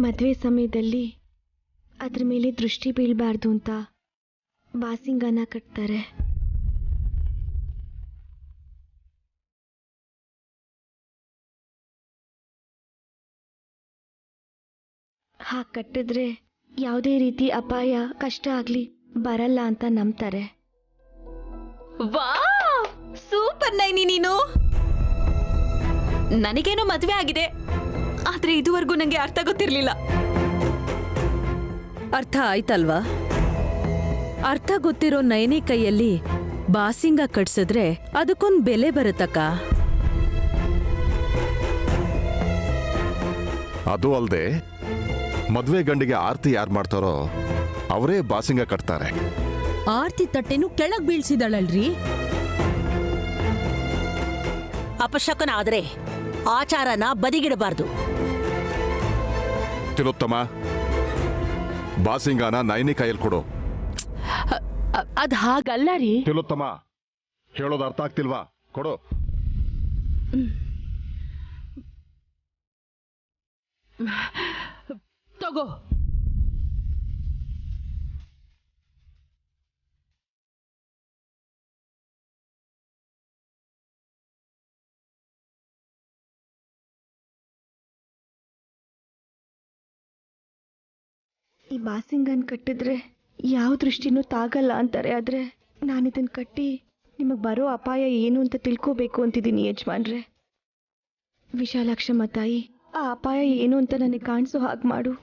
ಮದುವೆ ಸಮಯದಲ್ಲಿ ಅದ್ರ ಮೇಲೆ ದೃಷ್ಟಿ ಬೀಳಬಾರ್ದು ಅಂತ ಬಾಸಿಂಗನ ಕಟ್ತಾರೆ. ಹಾಗೆ ಕಟ್ಟಿದ್ರೆ ಯಾವುದೇ ರೀತಿ ಅಪಾಯ ಕಷ್ಟ ಆಗ್ಲಿ ಬರಲ್ಲ ಅಂತ ನಂಬ್ತಾರೆ. ವಾವ್, ಸೂಪರ್ ನೈನಿ ನೀನು. ನನಗೇನೋ ಮದ್ವೆ ಆಗಿದೆ, ಆದ್ರೆ ಇದುವರೆಗೂ ನಂಗೆ ಅರ್ಥ ಗೊತ್ತಿರ್ಲಿಲ್ಲ. ಅರ್ಥ ಆಯ್ತಲ್ವಾ? ಅರ್ಥ ಗೊತ್ತಿರೋ ನೈನಿ ಕೈಯಲ್ಲಿ ಬಾಸಿಂಗ ಕಟ್ಸಿದ್ರೆ ಅದಕ್ಕೊಂದ್ ಬೆಲೆ ಬರುತ್ತಕ್ಕ. ಅದು ಅಲ್ಲದೆ ಮದ್ವೆ ಗಂಡಿಗೆ ಆರತಿ ಯಾರು ಮಾಡ್ತಾರೋ ಅವರೇ ಬಾಸಿಂಗ ಕಟ್ತಾರೆ. ಆರ್ತಿ ತಟ್ಟೆನು ಕೆಳಗ್ ಬೀಳ್ಸಿದಾಳಲ್ರಿ. ಅಪಶಕನ ಆದ್ರೆ ಆಚಾರನ ಬದಿಗಿಡಬಾರ್ದು. ತಿಲೋತ್ತಮ, ಬಾಸಿಂಗಾನ ನೈನಿ ಕೈಯಲ್ಲಿ ಕೊಡು. ಅದ್ ಹಾಗಲ್ಲ ರೀ. ತಿಲೋತ್ತಮ, ಹೇಳೋದು ಅರ್ಥ ಆಗ್ತಿಲ್ವಾ? ಕೊಡು. ತಗೋ. ಈ ಬಾಸಿಂಗನ್ ಕಟ್ಟಿದ್ರೆ ಯಾವ ದೃಷ್ಟಿನೂ ತಾಗಲ್ಲ ಅಂತಾರೆ. ಆದ್ರೆ ನಾನಿದನ್ ಕಟ್ಟಿ ನಿಮಗೆ ಬರೋ ಅಪಾಯ ಏನು ಅಂತ ತಿಳ್ಕೋಬೇಕು ಅಂತಿದ್ದೀನಿ ಯಜಮಾನ್ರೆ. ವಿಶಾಲಾಕ್ಷಮ್ಮ ತಾಯಿ, ಆ ಅಪಾಯ ಏನು ಅಂತ ನನಗೆ ಕಾಣಿಸೋ ಹಾಗೆ ಮಾಡು.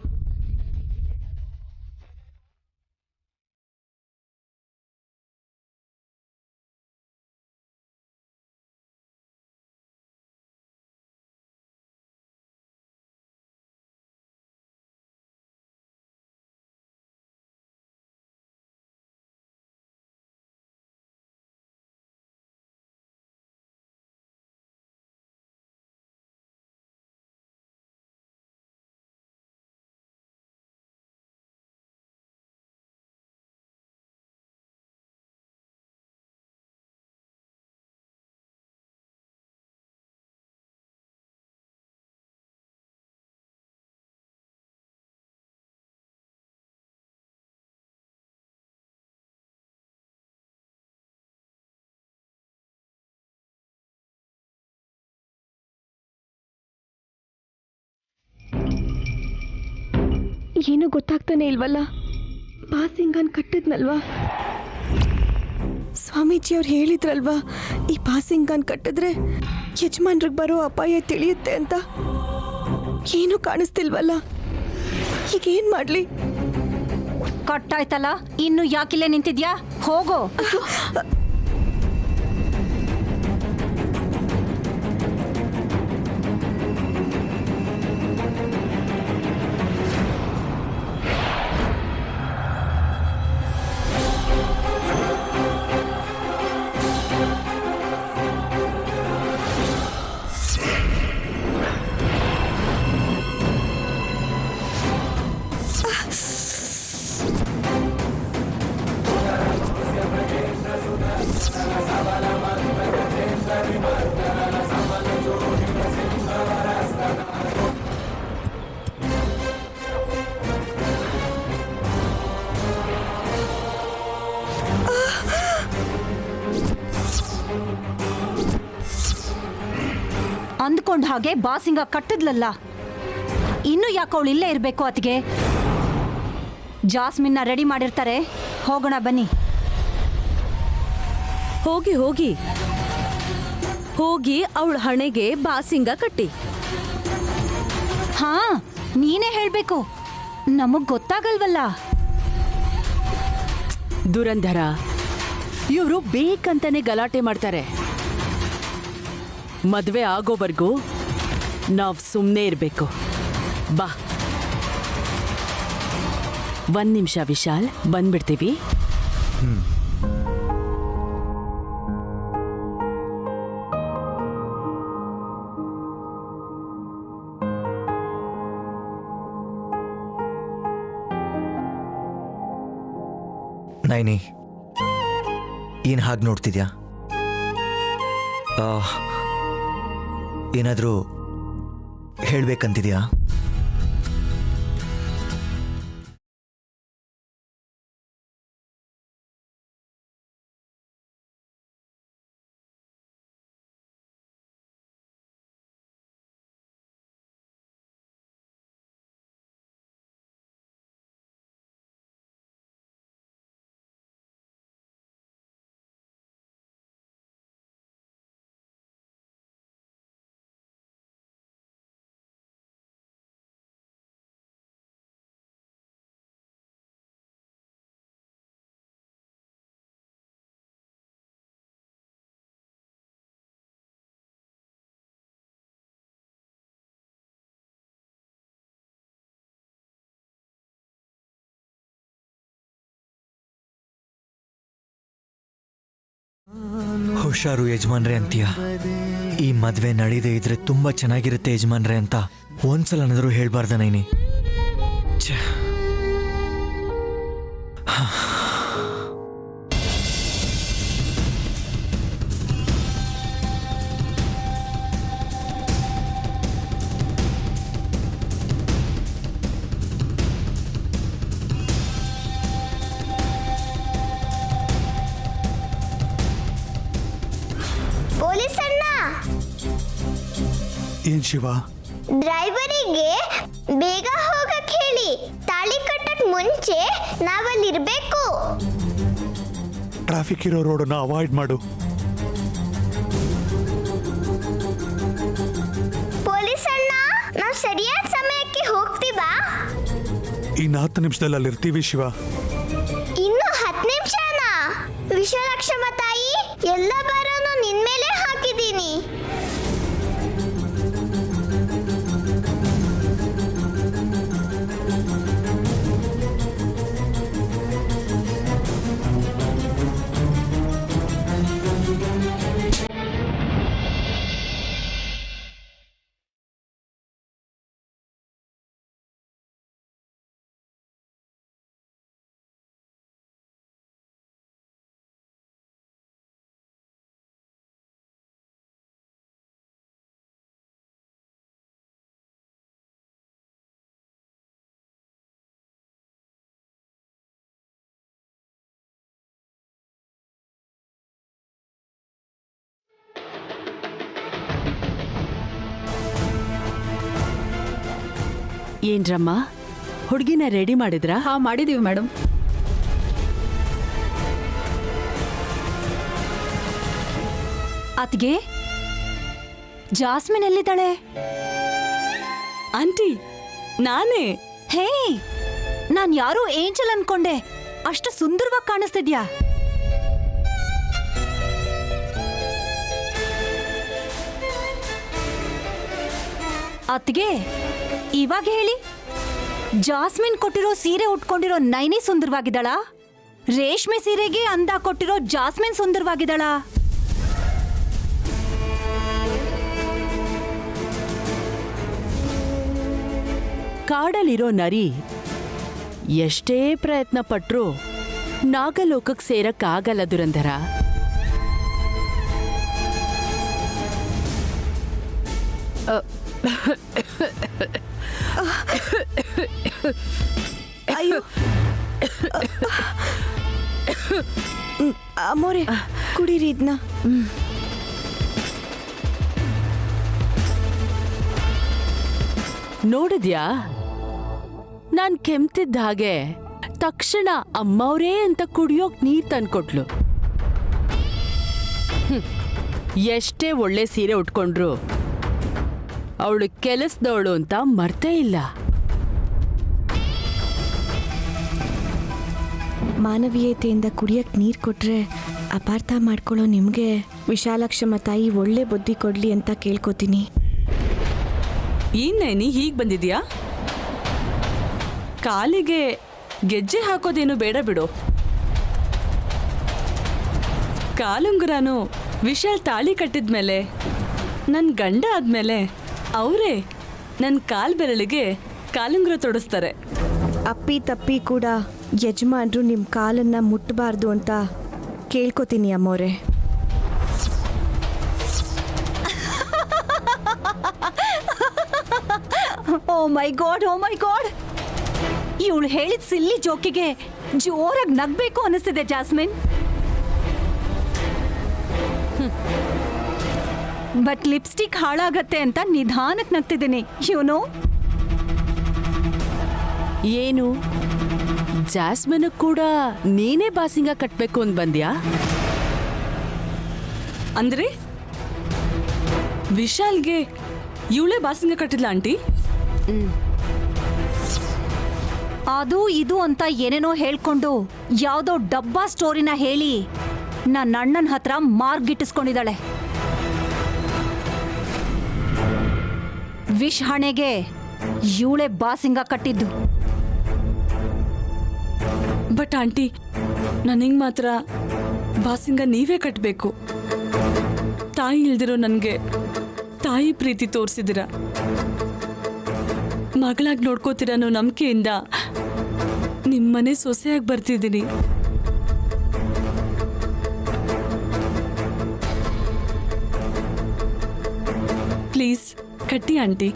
ಏನೂ ಗೊತ್ತಾಗ್ತಾನೆ ಇಲ್ವಲ್ಲ. ಬಾಸಿಂಗನ್ ಕಟ್ಟಿದ್ನಲ್ವಾ, ಸ್ವಾಮೀಜಿಯವ್ರು ಹೇಳಿದ್ರಲ್ವಾ ಈ ಬಾಸಿಂಗನ್ ಕಟ್ಟಿದ್ರೆ ಯಜಮಾನ್ರಿಗೆ ಬರೋ ಅಪಾಯ ತಿಳಿಯುತ್ತೆ ಅಂತ. ಏನೂ ಕಾಣಿಸ್ತಿಲ್ವಲ್ಲ, ಈಗ ಏನ್ ಮಾಡ್ಲಿ? ಕಟ್ಟಾಯ್ತಲ್ಲ, ಇನ್ನು ಯಾಕಿಲ್ಲೇ ನಿಂತಿದ್ಯಾ? ಹೋಗೋ. ಅಂದ್ಕೊಂಡ್ ಹಾಗೆ ಬಾಸಿಂಗ ಕಟ್ಟಿದ್ಲಲ್ಲ, ಇನ್ನು ಯಾಕೆ ಅವಳು ಇಲ್ಲೇ ಇರಬೇಕು? ಅತಿಗೆ ಜಾಸ್ಮಿನ್ನ ರೆಡಿ ಮಾಡಿರ್ತಾರೆ, ಹೋಗೋಣ ಬನ್ನಿ. ಹೋಗಿ ಹೋಗಿ ಹೋಗಿ ಅವಳ ಹಣೆಗೆ ಬಾಸಿಂಗ ಕಟ್ಟಿ. ಹಾ, ನೀನೇ ಹೇಳ್ಬೇಕು, ನಮಗ್ ಗೊತ್ತಾಗಲ್ವಲ್ಲ. ದುರಂಧರ, ಇವರು ಬೇಕಂತಾನೆ ಗಲಾಟೆ ಮಾಡ್ತಾರೆ. ಮದ್ವೆ ಆಗೋವರೆಗೂ ನಾವ್ ಸುಮ್ಮನೆ ಇರ್ಬೇಕು. ಬಾ, ಒಂದ್ ನಿಮಿಷ ವಿಶಾಲ್, ಬಂದ್ಬಿಡ್ತೀವಿ. ನೈನಿ, ಏನ್ ಹಾಗೆ ನೋಡ್ತಿದ್ಯಾ? ಏನಾದರೂ ಹೇಳ್ಬೇಕಂತಿದ್ಯಾ? ಹುಷಾರು ಯಜಮಾನ್ರೆ ಅಂತೀಯ. ಈ ಮದ್ವೆ ನಡೀದೇ ಇದ್ರೆ ತುಂಬಾ ಚೆನ್ನಾಗಿರುತ್ತೆ ಯಜಮಾನ್ರೆ ಅಂತ ಒಂದ್ಸಲನಾದ್ರೂ ಹೇಳ್ಬಾರ್ದ ನೈನಿ? ಪೊಲೀಸ್ ಅಣ್ಣ, ಏನ್ ಶಿವ? ಡ್ರೈವರಿಗೆ ಬೇಗ ಹೋಗಕ್ ಹೇಳಿ. ತಾಳಿ ಕಟ್ಟಕ್ ಮುಂಚೆ ನಾವಲ್ಲಿರ್ಬೇಕು. ಟ್ರಾಫಿಕ್ ಇರೋ ರೋಡನ್ನ ಅವಾಯ್ಡ್ ಮಾಡು. ಪೊಲೀಸ್ ಅಣ್ಣ, ನಾವು ಸರಿಯಾದ ಸಮಯಕ್ಕೆ ಹೋಗ್ತೀವಾ? ಇನ್ನು 10 ನಿಮಿಷದಲ್ಲಿ ಅಲ್ಲಿರ್ತೀವಿ ಶಿವ. ಇನ್ನು 10 ನಿಮಿಷನಾ? ವಿಶಾಲಾಕ್ಷಮ್ಮ ತಾಯಿ, ಎಲ್ಲ ಬರೋನು ನಿನ್ ಮೇಲೆ ಹಾಕಿದ್ದೀನಿ. ಏನ್ರಮ್ಮ, ಹುಡುಗಿನ ರೆಡಿ ಮಾಡಿದ್ರಾ? ಹಾ, ಮಾಡಿದೀವಿ ಮೇಡಮ್. ಅತ್ಗೆ, ಜಾಸ್ಮಿನ್ ಎಲ್ಲಿದ್ದಾಳೆ? ಆಂಟಿ, ನಾನೇ. ಹೇ, ನಾನ್ ಯಾರೋ ಏಂಜಲ್ ಅನ್ಕೊಂಡೆ. ಅಷ್ಟು ಸುಂದರವಾಗಿ ಕಾಣಿಸ್ತಿದ್ಯಾ. ಅತ್ಗೆ, ಇವಾಗ ಹೇಳಿ, ಜಾಸ್ಮಿನ್ ಕೊಟ್ಟಿರೋ ಸೀರೆ ಉಟ್ಕೊಂಡಿರೋ ನೈನಿ ಸುಂದರವಾಗಿದ್ದಾಳಾ? ರೇಷ್ಮೆ ಸೀರೆಗೆ ಅಂದ ಕೊಟ್ಟಿರೋ ಜಾಸ್ಮಿನ್ ಸುಂದರವಾಗಿದ್ದಾಳಾ? ಕಾಡಲ್ಲಿರೋ ನರಿ ಎಷ್ಟೇ ಪ್ರಯತ್ನ ಪಟ್ರೂ ನಾಗಲೋಕಕ್ಕೆ ಸೇರಕ್ಕಾಗಲ್ಲ ದುರಂಧರ. ಅಯ್ಯೋ ಅಮ್ಮೋರೆ, ಕುಡೀರಿ ಇದನ್ನ. ನೋಡಿದ್ಯಾ, ನಾನ್ ಕೆಮ್ತಿದ್ದ ಹಾಗೆ ತಕ್ಷಣ ಅಮ್ಮವ್ರೇ ಅಂತ ಕುಡಿಯೋಕ್ ನೀರ್ ತಂದ್ಕೊಟ್ಲು. ಎಷ್ಟೇ ಒಳ್ಳೆ ಸೀರೆ ಉಟ್ಕೊಂಡ್ರು ಅವಳು ಕೆಲಸದವಳು ಅಂತ ಮರ್ತೇ ಇಲ್ಲ. ಮಾನವೀಯತೆಯಿಂದ ಕುಡಿಯಕ್ ನೀರ್ ಕೊಟ್ರೆ ಅಪಾರ್ಥ ಮಾಡ್ಕೊಳ್ಳೋ ನಿಮ್ಗೆ ವಿಶಾಲಾಕ್ಷಮ್ಮ ತಾಯಿ ಒಳ್ಳೆ ಬುದ್ಧಿ ಕೊಡ್ಲಿ ಅಂತ ಕೇಳ್ಕೊತೀನಿ. ಏನೇ ನೀ ಹೀಗ್ ಬಂದಿದ್ಯಾ? ಕಾಲಿಗೆ ಗೆಜ್ಜೆ ಹಾಕೋದೇನು ಬೇಡ ಬಿಡು. ಕಾಲುಂಗುರನು ವಿಶಾಲ್ ತಾಳಿ ಕಟ್ಟಿದ್ಮೇಲೆ, ನನ್ನ ಗಂಡ ಆದ್ಮೇಲೆ ಅವರೇ ನನ್ನ ಕಾಲ್ ಬೆರಳಿಗೆ ಕಾಲುಂಗುರ ತೊಡಿಸ್ತಾರೆ. ಅಪ್ಪಿ ತಪ್ಪಿ ಕೂಡ ಯಜಮಾನ್ರು ನಿಮ್ಮ ಕಾಲನ್ನ ಮುಟ್ಟಬಾರ್ದು ಅಂತ ಕೇಳ್ಕೊತೀನಿ ಅಮ್ಮೋರೆ. ಓ ಮೈ ಗಾಡ್, ಓ ಮೈ ಗಾಡ್, ಇವಳು ಹೇಳಿದ ಸಿಲ್ಲಿ ಜೋಕಿಗೆ ಜೋರಾಗಿ ನಗ್ಬೇಕು ಅನಿಸ್ತಿದೆ ಜಾಸ್ಮಿನ್. ಬಟ್ ಲಿಪ್ಸ್ಟಿಕ್ ಹಾಳಾಗತ್ತೆ ಅಂತ ನಿಧಾನಕ್ಕೆ ನಗ್ತಿದ್ದೀನಿ. ಯುನೋ, ಏನು ಜಾಸ್ಮಿನ್ ಕೂಡ ನೀನೇ ಬಾಸಿಂಗ ಕಟ್ಬೇಕು ಅಂತ ಬಂದ್ಯಾ? ಅಂದ್ರೆ ವಿಶಾಲ್ಗೆ ಇವಳೇ ಬಾಸಿಂಗ ಕಟ್ಟಿದ್ಲ ಆಂಟಿ? ಅದು ಇದು ಅಂತ ಏನೇನೋ ಹೇಳ್ಕೊಂಡು ಯಾವ್ದೋ ಡಬ್ಬಾ ಸ್ಟೋರಿನ ಹೇಳಿ ನನ್ನ ಅಣ್ಣನ ಹತ್ರ ಮಾರ್ಗಿಟ್ಟಿಸ್ಕೊಂಡಿದ್ದಾಳೆ. ವಿಶ್ ಹಣೆಗೆ ಇವಳೆ ಬಾಸಿಂಗ ಕಟ್ಟಿದ್ದು. ಬಟ್ ಆಂಟಿ, ನನಗೆ ಮಾತ್ರ ಬಾಸಿಂಗ ನೀವೇ ಕಟ್ಟಬೇಕು. ತಾಯಿ ಇಲ್ದಿರೋ ನನಗೆ ತಾಯಿ ಪ್ರೀತಿ ತೋರಿಸಿದಿರ. ಮಗಳಾಗಿ ನೋಡ್ಕೋತೀರ ಅನ್ನೋ ನಂಬಿಕೆಯಿಂದ ನಿಮ್ಮನೆ ಸೊಸೆಯಾಗಿ ಬರ್ತಿದ್ದೀನಿ. ಪ್ಲೀಸ್ ಕಟ್ಟಿ ಆಂಟಿ.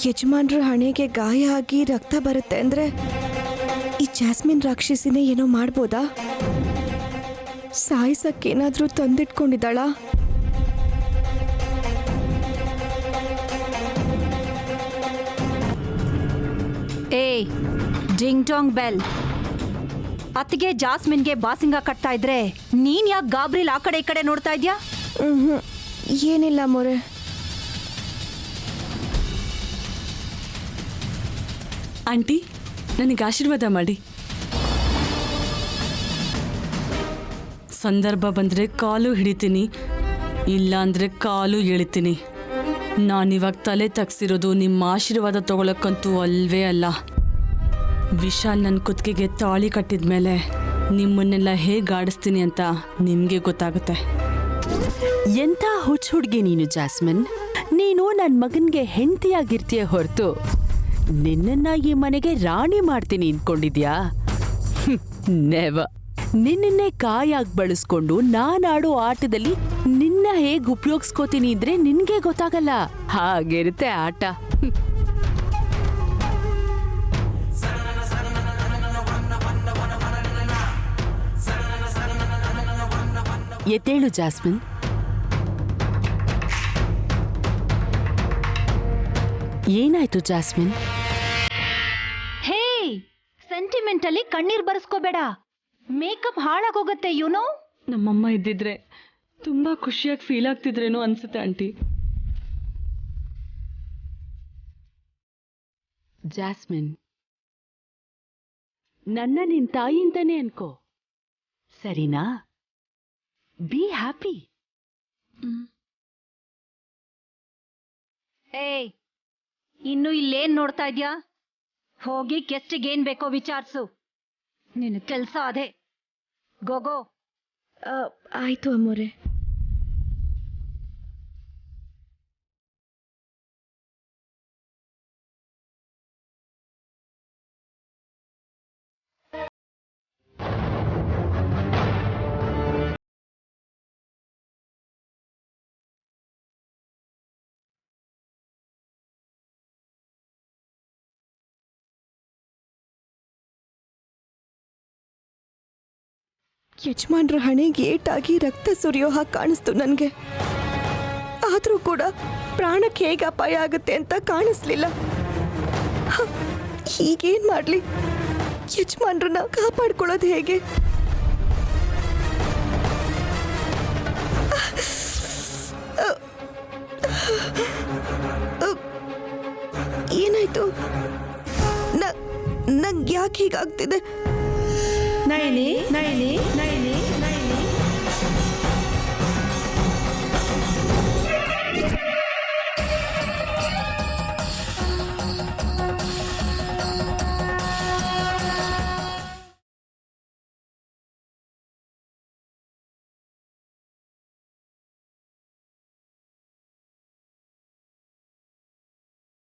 ಯಜಮಾನ್ರ ಹಣೆಗೆ ಗಾಯ ಆಗಿ ರಕ್ತ ಬರುತ್ತೆ ಅಂದ್ರೆ ಈ ಜಾಸ್ಮಿನ್ ರಾಕ್ಷಸಿನೇ ಏನೋ ಮಾಡ್ಬೋದಾ? ಸಾಯಿಸಕ್ಕೇನಾದ್ರೂ ತಂದಿಟ್ಕೊಂಡಿದ್ದಾಳ? ಏಯ್ ಡಿಂಗ್ ಡಾಂಗ್ ಬೆಲ್. ಅತ್ತಿಗೆ ಜಾಸ್ಮಿನ್ಗೆ ಬಾಸಿಂಗ ಕಟ್ತಾ ಇದ್ರೆ ನೀನ್ ಯಾಕೆ ಗಾಬ್ರಿಲ್ ಆ ಕಡೆ ಈ ಕಡೆ ನೋಡ್ತಾ ಇದ್ಯಾ? ಏನಿಲ್ಲ ಮೊರೆ. ಆಂಟಿ ನನಗೆ ಆಶೀರ್ವಾದ ಮಾಡಿ. ಸಂದರ್ಭ ಬಂದರೆ ಕಾಲು ಹಿಡಿತೀನಿ, ಇಲ್ಲ ಅಂದರೆ ಕಾಲು ಎಳಿತೀನಿ. ನಾನಿವಾಗ ತಲೆ ತಗ್ಸಿರೋದು ನಿಮ್ಮ ಆಶೀರ್ವಾದ ತಗೊಳಕ್ಕಂತೂ ಅಲ್ವೇ ಅಲ್ಲ. ವಿಶಾಲ್ ನನ್ನ ಕುತ್ತಿಗೆಗೆ ತಾಳಿ ಕಟ್ಟಿದ ಮೇಲೆ ನಿಮ್ಮನ್ನೆಲ್ಲ ಹೇಗೆ ಆಡಿಸ್ತೀನಿ ಅಂತ ನಿಮಗೆ ಗೊತ್ತಾಗುತ್ತೆ. ಎಂಥ ಹುಚ್ಚ ಹುಡುಗಿ ನೀನು ಜಾಸ್ಮಿನ್. ನೀನು ನನ್ನ ಮಗನಿಗೆ ಹೆಂಡತಿಯಾಗಿರ್ತೀಯ ಹೊರತು ನಿನ್ನನ್ನ ಈ ಮನೆಗೆ ರಾಣಿ ಮಾಡ್ತೀನಿ ಅಂದ್ಕೊಂಡಿದ್ಯಾ? ನೆವ. ನಿನ್ನನ್ನೇ ಕಾಯಾಗಿ ಬಳಸ್ಕೊಂಡು ನಾನಾಡೋ ಆಟದಲ್ಲಿ ನಿನ್ನ ಹೇಗೆ ಉಪಯೋಗಿಸ್ಕೋತೀನಿ ಇದ್ರೆ ನಿನ್ಗೆ ಗೊತ್ತಾಗಲ್ಲ. ಹಾಗಿರುತ್ತೆ ಆಟ. ಎದ್ದೇಳು ಜಾಸ್ಮಿನ್. ಏನಾಯ್ತು ಜಾಸ್ಮಿನ್? ಹೇ, ಸೆಂಟಿಮೆಂಟಲ್ಲಿ ಕಣ್ಣೀರ್ ಬರ್ಸ್ಕೋಬೇಡ. Makeup ಹಾಳಾಗೋಗತ್ತೆ YONO. ನಮ್ಮಮ್ಮ ಇದ್ದಿದ್ರೆ ತುಂಬಾ ಖುಷಿಯಾಗಿ ಫೀಲ್ ಆಗ್ತಿದ್ರೇನೋ ಅನ್ಸುತ್ತೆ ಆಂಟಿ. ಜಾಸ್ಮಿನ್, ನನ್ನ ನಿನ್ ತಾಯಿ ಅಂತಾನೆ ಅನ್ಕೋ, ಸರಿನಾ? Be happy. ಏಯ್, ಇನ್ನು ಇಲ್ಲೇನ್ ನೋಡ್ತಾ ಇದ್ಯಾ? ಹೋಗಿ ಗೆಸ್ಟಿಗೇನ್ ಬೇಕೋ ವಿಚಾರಿಸು. ನಿನ್ನ ಕೆಲ್ಸ ಅದೇ. ಗೋಗೋ. ಆಯ್ತು ಅಮ್ಮೋರೆ. ಯಜಮಾನ್ರ ಹಣೆಗೆ ಏಟಾಗಿ ರಕ್ತ ಸುರಿಯೋ ಹಾಗೆ ಕಾಣಿಸ್ತು ನನಗೆ. ಆದರೂ ಕೂಡ ಪ್ರಾಣಕ್ಕೆ ಹೇಗೆ ಅಪಾಯ ಆಗುತ್ತೆ ಅಂತ ಕಾಣಿಸ್ಲಿಲ್ಲ. ಹೀಗೇನ್ ಮಾಡ್ಲಿ? ಯಜಮಾನ್ರನ್ನ ಕಾಪಾಡ್ಕೊಳ್ಳೋದು ಹೇಗೆ? ಏನಾಯ್ತು? ನಂಗೆ ಯಾಕೆ ಹೀಗಾಗ್ತಿದೆ? ನಯನಿ, ನಯನಿ, ನಯನಿ.